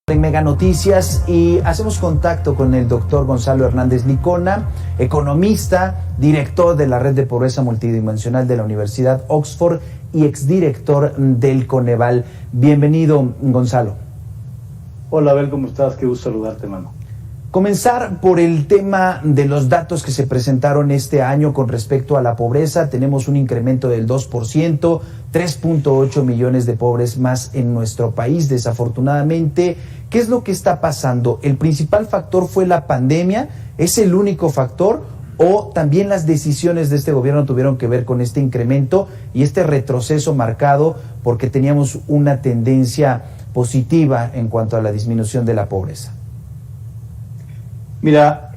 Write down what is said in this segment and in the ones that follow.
En Mega Noticias y hacemos contacto con el doctor Gonzalo Hernández Licona, economista, director de la Red de Pobreza Multidimensional de la Universidad Oxford y exdirector del Coneval. Bienvenido, Gonzalo. Hola, Abel, ¿cómo estás? Qué gusto saludarte, hermano. Comenzar por el tema de los datos que se presentaron este año con respecto a la pobreza. Tenemos un incremento del 2%, 3.8 millones de pobres más en nuestro país, desafortunadamente. ¿Qué es lo que está pasando? ¿El principal factor fue la pandemia? ¿Es el único factor? ¿O también las decisiones de este gobierno tuvieron que ver con este incremento y este retroceso marcado porque teníamos una tendencia positiva en cuanto a la disminución de la pobreza? Mira,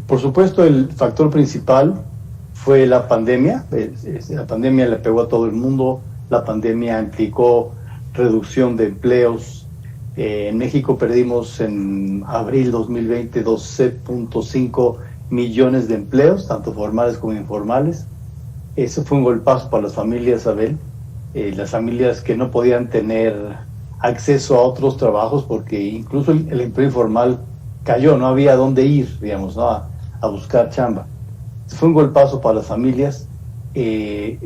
por supuesto el factor principal fue la pandemia. La pandemia le pegó a todo el mundo. La pandemia implicó reducción de empleos. En México perdimos en abril 2020 12.5 millones de empleos, tanto formales como informales. Eso fue un golpazo para las familias, Abel. Las familias que no podían tener acceso a otros trabajos porque incluso el empleo informal cayó, no había dónde ir, digamos, ¿no? a buscar chamba. Fue un golpazo para las familias.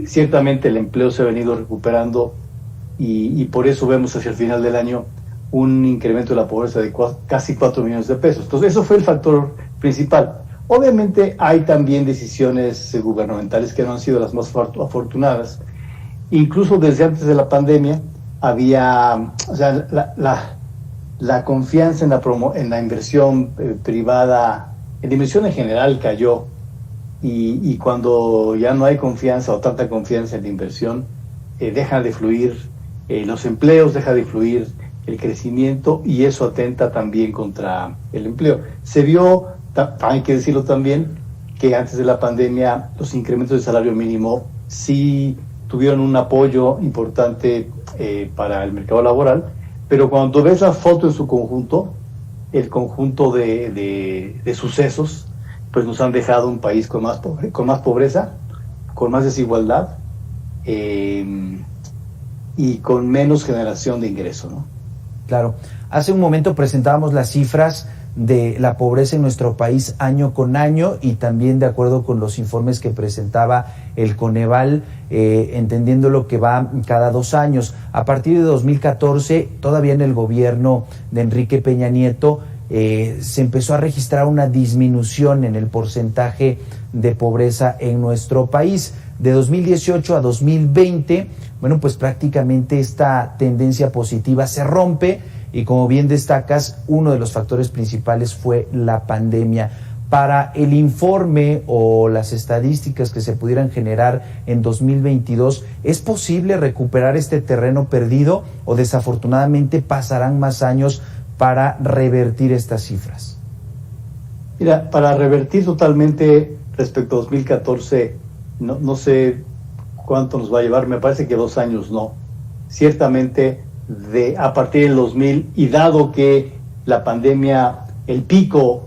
Ciertamente el empleo se ha venido recuperando y por eso vemos hacia el final del año un incremento de la pobreza de casi 4 millones de pesos. Entonces, eso fue el factor principal. Obviamente hay también decisiones gubernamentales que no han sido las más afortunadas. Incluso desde antes de la pandemia había, o sea, la confianza en la inversión privada, en la inversión en general cayó, y cuando ya no hay confianza o tanta confianza en la inversión, deja de fluir los empleos, deja de fluir el crecimiento, y eso atenta también contra el empleo. Se vio, hay que decirlo también, que antes de la pandemia los incrementos del salario mínimo sí tuvieron un apoyo importante para el mercado laboral. Pero cuando ves la foto en su conjunto, el conjunto de sucesos, pues nos han dejado un país con más pobreza, con más desigualdad y con menos generación de ingreso, ¿no? Claro. Hace un momento presentábamos las cifras de la pobreza en nuestro país año con año y también de acuerdo con los informes que presentaba el Coneval, entendiendo lo que va cada 2 años. A partir de 2014, todavía en el gobierno de Enrique Peña Nieto, se empezó a registrar una disminución en el porcentaje de pobreza en nuestro país. De 2018 a 2020, bueno, pues prácticamente esta tendencia positiva se rompe. Y como bien destacas, uno de los factores principales fue la pandemia. Para el informe o las estadísticas que se pudieran generar en 2022, ¿es posible recuperar este terreno perdido o desafortunadamente pasarán más años para revertir estas cifras? Mira, para revertir totalmente respecto a 2014, no sé cuánto nos va a llevar, me parece que 2 años no. Ciertamente a partir del 2000, y dado que la pandemia, el pico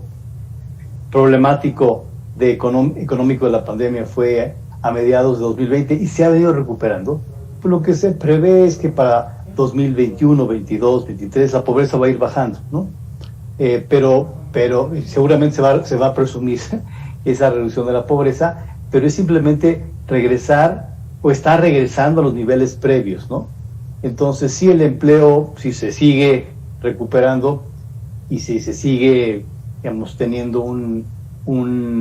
problemático económico de la pandemia fue a mediados de 2020 y se ha venido recuperando, pues lo que se prevé es que para 2021, 22, 23 la pobreza va a ir bajando, ¿no? Pero seguramente se va a presumir esa reducción de la pobreza, pero es simplemente regresar o estar regresando a los niveles previos, ¿no? Entonces, si el empleo, si se sigue recuperando y si se sigue, digamos, teniendo un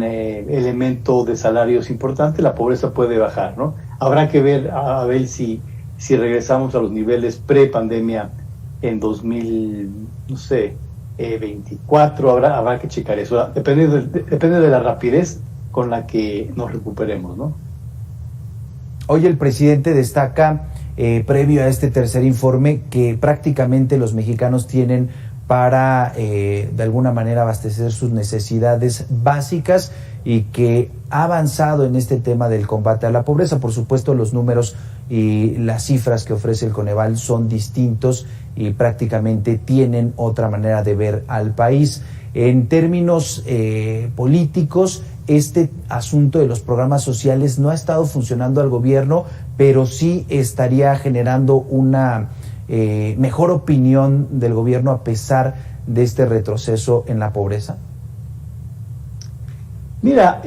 elemento de salarios importante, la pobreza puede bajar, ¿no? Habrá que ver, a ver si regresamos a los niveles pre-pandemia en 2024, habrá que checar eso. Depende de la rapidez con la que nos recuperemos, ¿no? Hoy el presidente destaca, previo a este tercer informe, que prácticamente los mexicanos tienen para de alguna manera abastecer sus necesidades básicas y que ha avanzado en este tema del combate a la pobreza. Por supuesto, los números y las cifras que ofrece el Coneval son distintos y prácticamente tienen otra manera de ver al país. En términos políticos, este asunto de los programas sociales no ha estado funcionando al gobierno, pero sí estaría generando una mejor opinión del gobierno a pesar de este retroceso en la pobreza? Mira,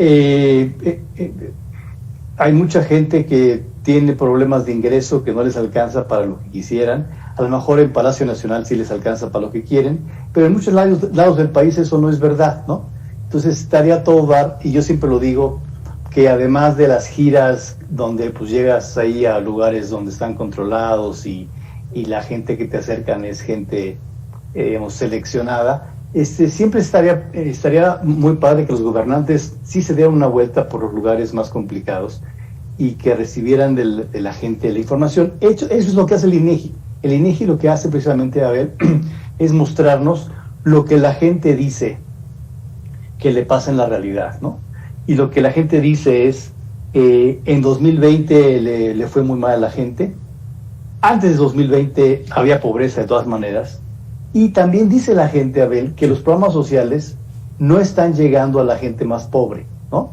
hay mucha gente que tiene problemas de ingreso que no les alcanza para lo que quisieran. A lo mejor en Palacio Nacional sí les alcanza para lo que quieren, pero en muchos lados del país eso no es verdad, ¿no? Entonces estaría todo dar, y yo siempre lo digo, que además de las giras donde pues llegas ahí a lugares donde están controlados y la gente que te acercan es gente, digamos, seleccionada, siempre estaría muy padre que los gobernantes sí se dieran una vuelta por los lugares más complicados y que recibieran de la gente la información. Eso es lo que hace el INEGI. El INEGI lo que hace precisamente, Abel, es mostrarnos lo que la gente dice que le pasa en la realidad, ¿no? Y lo que la gente dice es, en 2020 le fue muy mal a la gente, antes de 2020 había pobreza de todas maneras, y también dice la gente, Abel, que los programas sociales no están llegando a la gente más pobre, ¿no?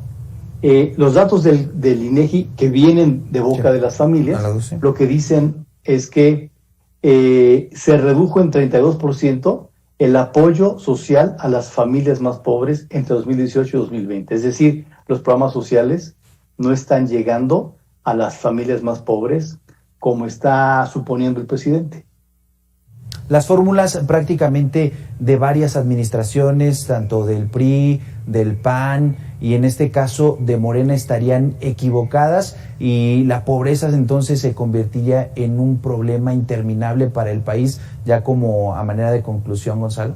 Los datos del INEGI que vienen de boca de las familias, lo que dicen es que se redujo en 32% el apoyo social a las familias más pobres entre 2018 y 2020. Es decir, los programas sociales no están llegando a las familias más pobres como está suponiendo el presidente. Las fórmulas prácticamente de varias administraciones, tanto del PRI, del PAN y en este caso de Morena, estarían equivocadas y la pobreza entonces se convertiría en un problema interminable para el país, ya como a manera de conclusión, Gonzalo.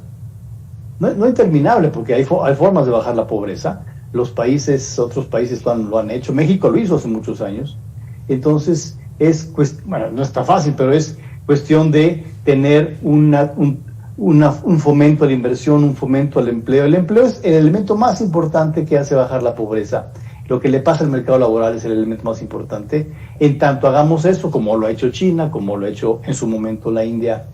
No interminable, porque hay formas de bajar la pobreza. Otros países lo han hecho. México lo hizo hace muchos años. Entonces, no está fácil, pero es cuestión de tener un fomento a la inversión, un fomento al empleo. El empleo es el elemento más importante que hace bajar la pobreza. Lo que le pasa al mercado laboral es el elemento más importante. En tanto hagamos eso, como lo ha hecho China, como lo ha hecho en su momento la India,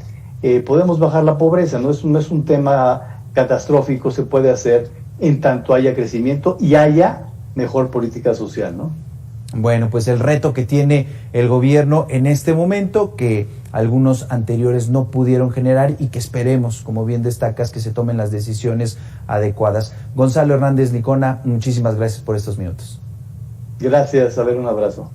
podemos bajar la pobreza. No es un tema catastrófico, se puede hacer en tanto haya crecimiento y haya mejor política social, ¿no? Bueno, pues el reto que tiene el gobierno en este momento, que algunos anteriores no pudieron generar y que esperemos, como bien destacas, que se tomen las decisiones adecuadas. Gonzalo Hernández Licona, muchísimas gracias por estos minutos. Gracias, a ver, un abrazo.